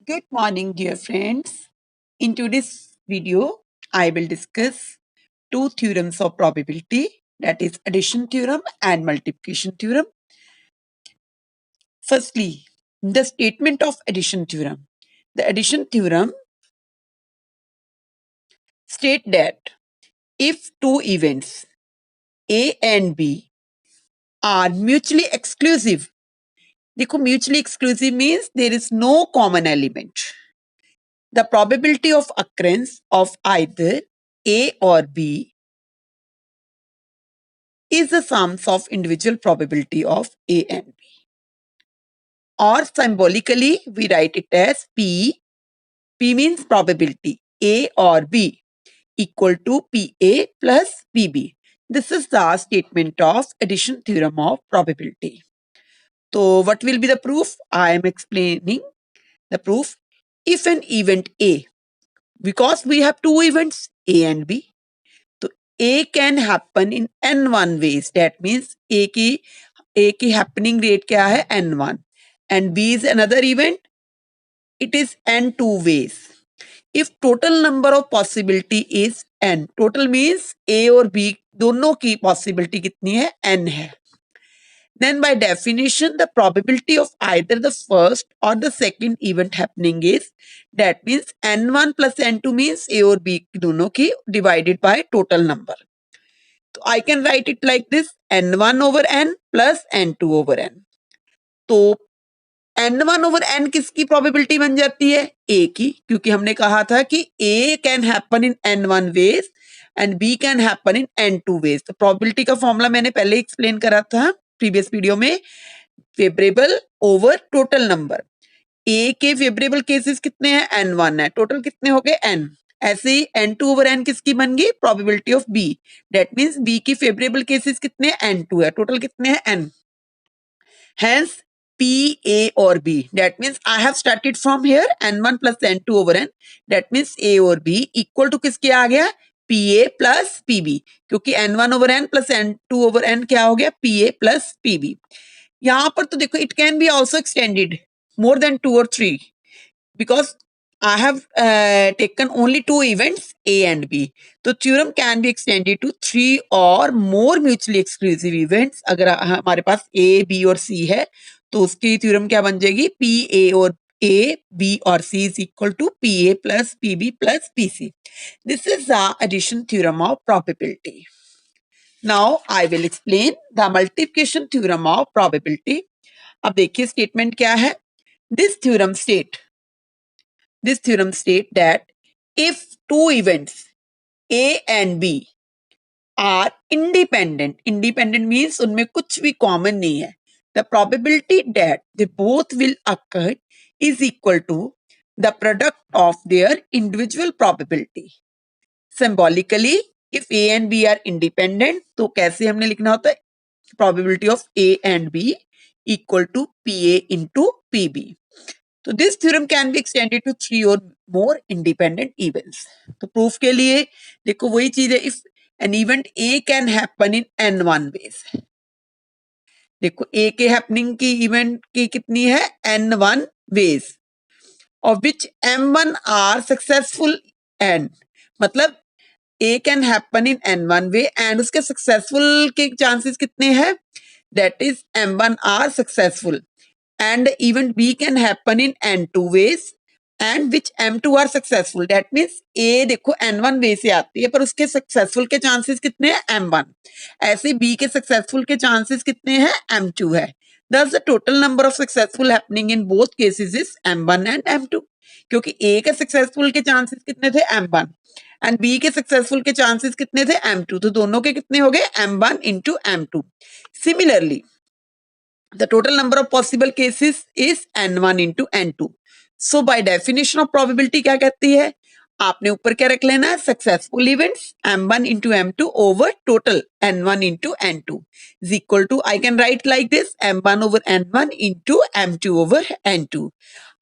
Good morning, dear friends. In today's video, I will discuss two theorems of probability, that is addition theorem and multiplication theorem. Firstly, the statement of addition theorem. The addition theorem state that if two events A and B are mutually exclusive, देखो mutually exclusive means there is no common element. The probability of occurrence of either A or B is the sums of individual probability of A and B. Or symbolically, we write it as P. P means probability. A or B equal to PA plus PB. This is the statement of addition theorem of probability. So what will be the proof? I am explaining the proof. If an event A, because we have two events A and B, तो A can happen in N1 ways. That means A की happening rate क्या है? N1. And B is another event. It is N2 ways. If total number of possibility is N, total means A और B दोनों की possibility कितनी है? N है. Then by definition, the probability of either the first or the second event happening is, that means N1 plus N2 means A और B दोनों की divided by total number. So I can write it like this, N1 over N plus N2 over N. तो N1 over N किसकी probability बन जाती है? A की, क्योंकि हमने कहा था कि A can happen in N1 ways and B can happen in N2 ways. तो probability का formula मैंने पहले explain करा था previous video में, favorable over total number. A के favorable cases कितने हैं? N1 है, total कितने हो गए? N. ऐसे ही N2 over N किसकी बन गई? Probability of B. That means B की favorable cases कितने हैं? N2 है, total कितने हैं? N. Hence P, A or B. That means I have started from here N1 plus N2 over N. That means A or B equal to किसके आ गया? PA plus PB. क्योंकि N1 over N plus N2 over N क्या हो गया? PA plus PB. यहाँ पर तो देखो it can be also extended more than 2 or 3 because I have taken only two events A and B. तो theorem can be extended to 3 or more mutually exclusive events. अगर हमारे पास A, B और C है तो उसकी theorem क्या बन जाएगी? P, A और A, B or C is equal to PA plus PB plus PC. This is the addition theorem of probability. Now I will explain the multiplication theorem of probability. अब देखिए statement क्या है? This theorem state that if two events A and B are independent means उनमें कुछ भी common नहीं है, the probability that they both will occur is equal to the product of their individual probability. Symbolically, if A and B are independent, तो कैसे हमने लिखना होता है? Probability of A and B equal to PA into PB. तो this theorem can be extended to 3 और more independent events. तो proof के लिए देखो वही चीज है, if an event A can happen in N1 ways. देखो ए के हैपनिंग की इवेंट की कितनी है? N1 ways of which M1 are successful and, मतलब A can happen in N1 ways and उसके सक्सेसफुल के चांसेस कितने हैं? That is M1 are successful. And event B can happen in N2 ways and which M2 are successful. That means A देखो N1 way से आती है पर उसके successful के chances कितने हैं? M1. ऐसे B के successful के chances कितने हैं? M2 है. Thus the total number of successful happening in both cases is M1 and M2. क्योंकि A के successful के chances कितने थे? M1 and B के successful के chances कितने थे? M2. तो दोनों के कितने हो गए? M1 into M2. Similarly, the total number of possible cases is N1 into N2. So by definition of probability क्या कहती है? आपने ऊपर क्या रख लेना है? Successful events M1 into M2 over total N1 into N2 is equal to, I can write like this, M1 over N1 into M2 over N2.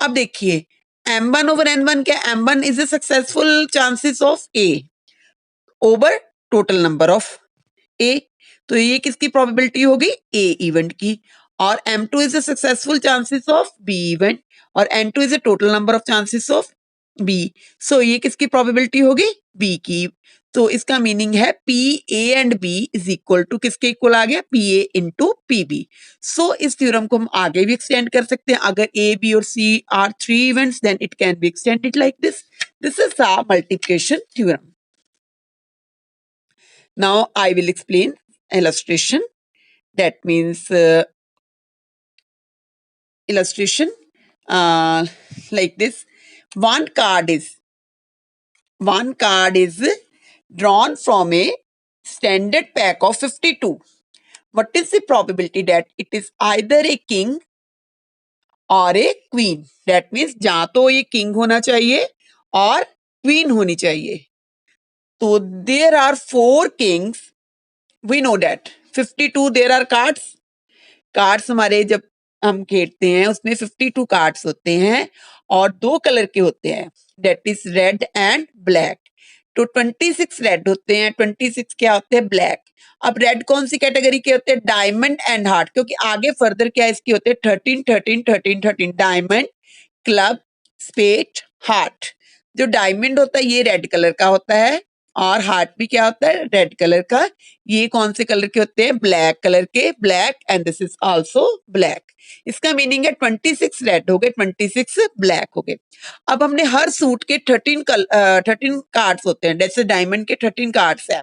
अब देखिए M1 over N1 क्या? M1 is a successful chances of A over total number of A. तो ये किसकी probability होगी? A event की. और M2 is the successful chances of B event और N2 is the total number of chances of B. So ये किसकी probability होगी? B की. तो इसका मीनिंग है PA and B is equal to किसके इक्वल आ गया? PA into PB. सो इस थ्योरम को हम आगे भी एक्सटेंड कर सकते हैं. अगर A, B और C are 3 events then it can be extended like this. This is the multiplication theorem. Now I will explain illustration. That means illustration like this. One card is drawn from a standard pack of 52. What is the probability that it is either a king or a queen? That means या तो ये king होना चाहिए और queen होनी चाहिए. तो there are 4 kings. We know that 52 there are cards. Cards हमारे जब हम खेलते हैं उसमें 52 कार्ड्स होते हैं और 2 कलर के होते हैं. That is red and black. तो 26 रेड होते हैं, 26 क्या होते हैं? ब्लैक. अब रेड कौन सी कैटेगरी के होते हैं? Diamond and heart. क्योंकि आगे फर्दर क्या इसके होते हैं? 13 13 13 13. Diamond, club, spade, heart. जो डायमंड होता है ये रेड कलर का होता है और हार्ट भी क्या होता है? रेड कलर का. ये कौन से कलर के होते हैं? ब्लैक कलर के. Black and this is also black. इसका मीनिंग है 26 रेड हो गए, 26 ब्लैक हो गए. अब हमने हर सूट के 13 कार्ड्स होते हैं. जैसे डायमंड के 13 कार्ड्स हैं,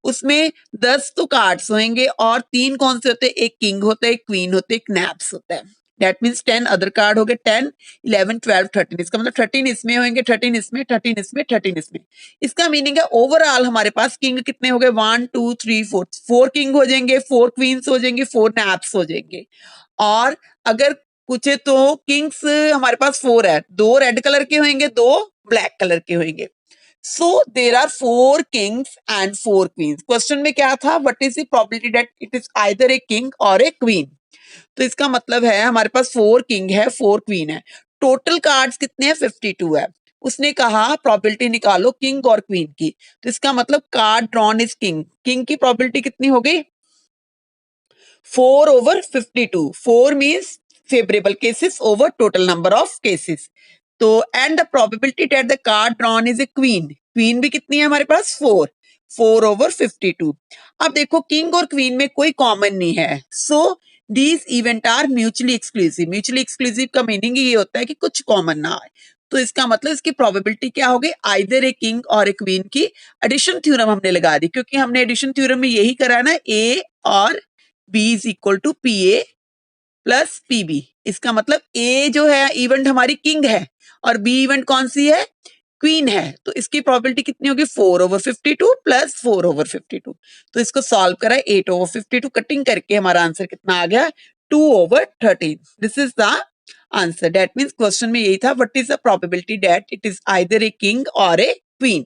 उसमें 10 तो कार्ड्स होंगे और 3 कौन से होते हैं? एक किंग होता है, एक क्वीन होते हैं, एक नैप्स होता है. दैट मीन्स 10 अदर कार्ड हो गए. 10 11 12 13. इसका मतलब 13 इसमें होंगे, 13 इसमें, 13 इसमें, 13 इसमें. इसका मीनिंग है ओवरऑल हमारे पास किंग कितने हो गए? 1 2 3 4. 4 किंग हो जाएंगे, 4 क्वींस हो जाएंगे, 4 नैप्स हो जाएंगे. और अगर पूछे तो किंग्स हमारे पास 4 है, 2 रेड कलर के होंगे, 2 ब्लैक कलर के होंगे. So there are 4 kings and 4 queens. Question में क्या था? What is the probability that it is either a king or a queen? तो इसका मतलब है हमारे पास 4 किंग है, 4 क्वीन है. टोटल कार्ड्स कितने हैं? 52 है. उसने कहा प्रोबेबिलिटी निकालो किंग और क्वीन की. तो इसका मतलब card drawn is king. King की प्रोबेबिलिटी कितनी हो गई? 4/52. 4 means favourable cases over total number of cases. तो and the probability that the card drawn is a queen. Queen भी कितनी है हमारे पास? 4/52. अब देखो किंग और क्वीन में कोई कॉमन नहीं है. So these event are mutually exclusive. Mutually exclusive का मीनिंग ये होता है कि कुछ कॉमन ना आए. तो इसका मतलब इसकी प्रोबेबिलिटी क्या हो गई? Either a king or a queen की. एडिशन थ्योरम हमने लगा दी क्योंकि हमने एडिशन थ्योरम में यही करा ना, ए और B is equal to P A plus PB. इसका मतलब ए जो है इवेंट हमारी किंग है और बी इवेंट कौन सी है? क्वीन है. तो इसकी प्रोबेबिलिटी कितनी होगी? 4/52 प्लस 4/52. तो इसको सॉल्व करा 8/52 कटिंग करके हमारा आंसर कितना आ गया? 2/13. This is the answer. That means question में यही था, what is the probability that it is either a king or a queen.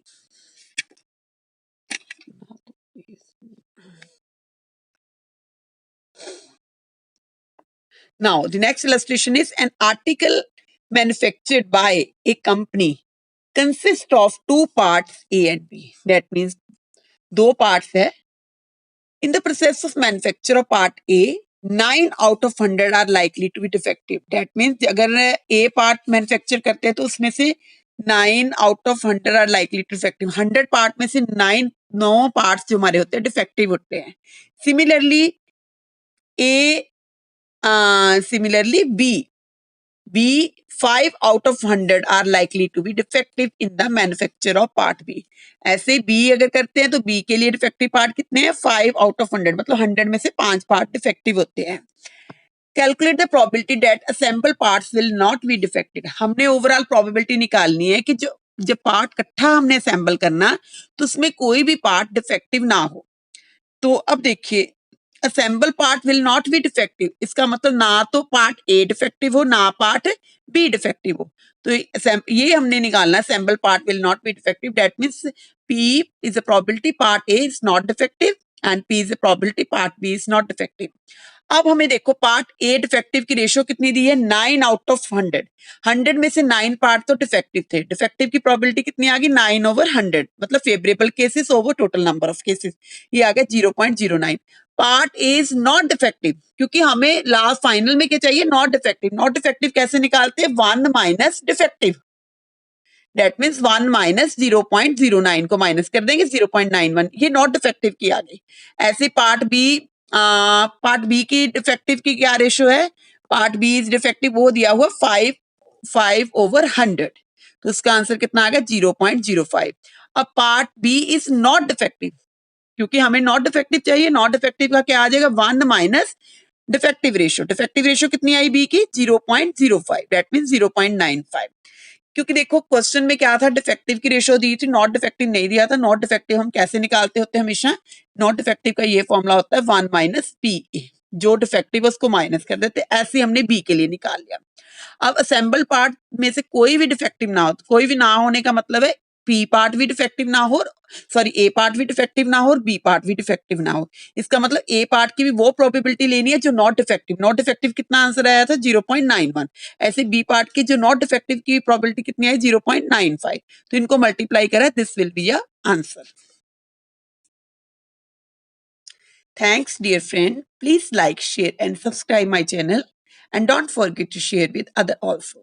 Now the next illustration is an article manufactured by a company consists of 2 parts A and B. That means 2 parts है. In the process of manufacture of part A, 9 out of 100 are likely to be defective. That means अगर A part manufacture करते हैं तो उसमें से 9 out of 100 are likely to defective. 100 part में से 9 parts जो हमारे होते हैं defective होते हैं. Similarly B 5 out of 100 are likely to be defective in the manufacture of part B. ऐसे B अगर करते हैं तो B के लिए डिफेक्टिव पार्ट कितने हैं? 5 out of 100. मतलब 100 में से 5 पार्ट डिफेक्टिव होते हैं. Calculate the probability that assemble parts will not be defected. हमने ओवरऑल प्रोबेबिलिटी निकालनी है कि जो जब पार्ट इकट्ठा हमने असेंबल करना तो उसमें कोई भी पार्ट डिफेक्टिव ना हो. तो अब देखिए assemble part will not be defective. इसका मतलब ना तो पार्ट ए डिफेक्टिव हो ना पार्ट बी डिफेक्टिव हो. तो ये हमने निकालना assemble part will not be defective. That means P is a probability part A is not defective and P is a probability part B is not defective. अब हमें देखो पार्ट ए डिफेक्टिव की ratio कितनी दी है? 9 out of 100. 100 में से 9 part तो defective थे. डिफेक्टिव की प्रोबेबिलिटी कितनी आ गई? 9/100. मतलब favourable cases over total number of cases. ये आ गया 0.09. Part A is not defective, क्योंकि हमें लास्ट फाइनल में क्या चाहिए, नॉट डिफेक्टिव। नॉट डिफेक्टिव कैसे निकालते हैं, 1 minus defective, that means 1 minus 0.09 को माइनस कर देंगे 0.91, ये नॉट डिफेक्टिव की आ गई। ऐसे पार्ट बी की डिफेक्टिव की क्या रेशो है, पार्ट बी इज डिफेक्टिव, वो दिया हुआ 5/100, तो उसका आंसर कितना आ गया 0.05। अब part B is not defective, क्योंकि हमें नॉट डिफेक्टिव चाहिए, नॉट डिफेक्टिव का क्या आ जाएगा 1 minus defective ratio, defective ratio कितनी आई बी की 0.05, दैट मीन 0.95। क्योंकि देखो क्वेश्चन में क्या था, डिफेक्टिव की रेशियो दी थी, नॉट डिफेक्टिव नहीं दिया था। नॉट डिफेक्टिव हम कैसे निकालते होते हैं हमेशा, नॉट डिफेक्टिव का ये फॉर्मूला होता है 1 माइनस पी ए, जो डिफेक्टिव है उसको माइनस कर देते, ऐसे हमने बी के लिए निकाल लिया। अब असेंबल पार्ट में से कोई भी डिफेक्टिव ना हो, कोई भी ना होने का मतलब है पी पार्ट भी डिफेक्टिव ना हो, सॉरी ए पार्ट भी डिफेक्टिव ना हो और बी पार्ट भी डिफेक्टिव ना हो। इसका मतलब ए पार्ट की भी वो प्रोबेबिलिटी लेनी है जो नॉट डिफेक्टिव। नॉट डिफेक्टिव कितना आंसर आया था 0.91, ऐसे बी पार्ट की जो नॉट डिफेक्टिव की प्रोबेबिलिटी कितनी आई 0.95, तो इनको मल्टीप्लाई करा, this will be a answer. Thanks dear friend, please like, share and subscribe my channel and don't forget to share with other also.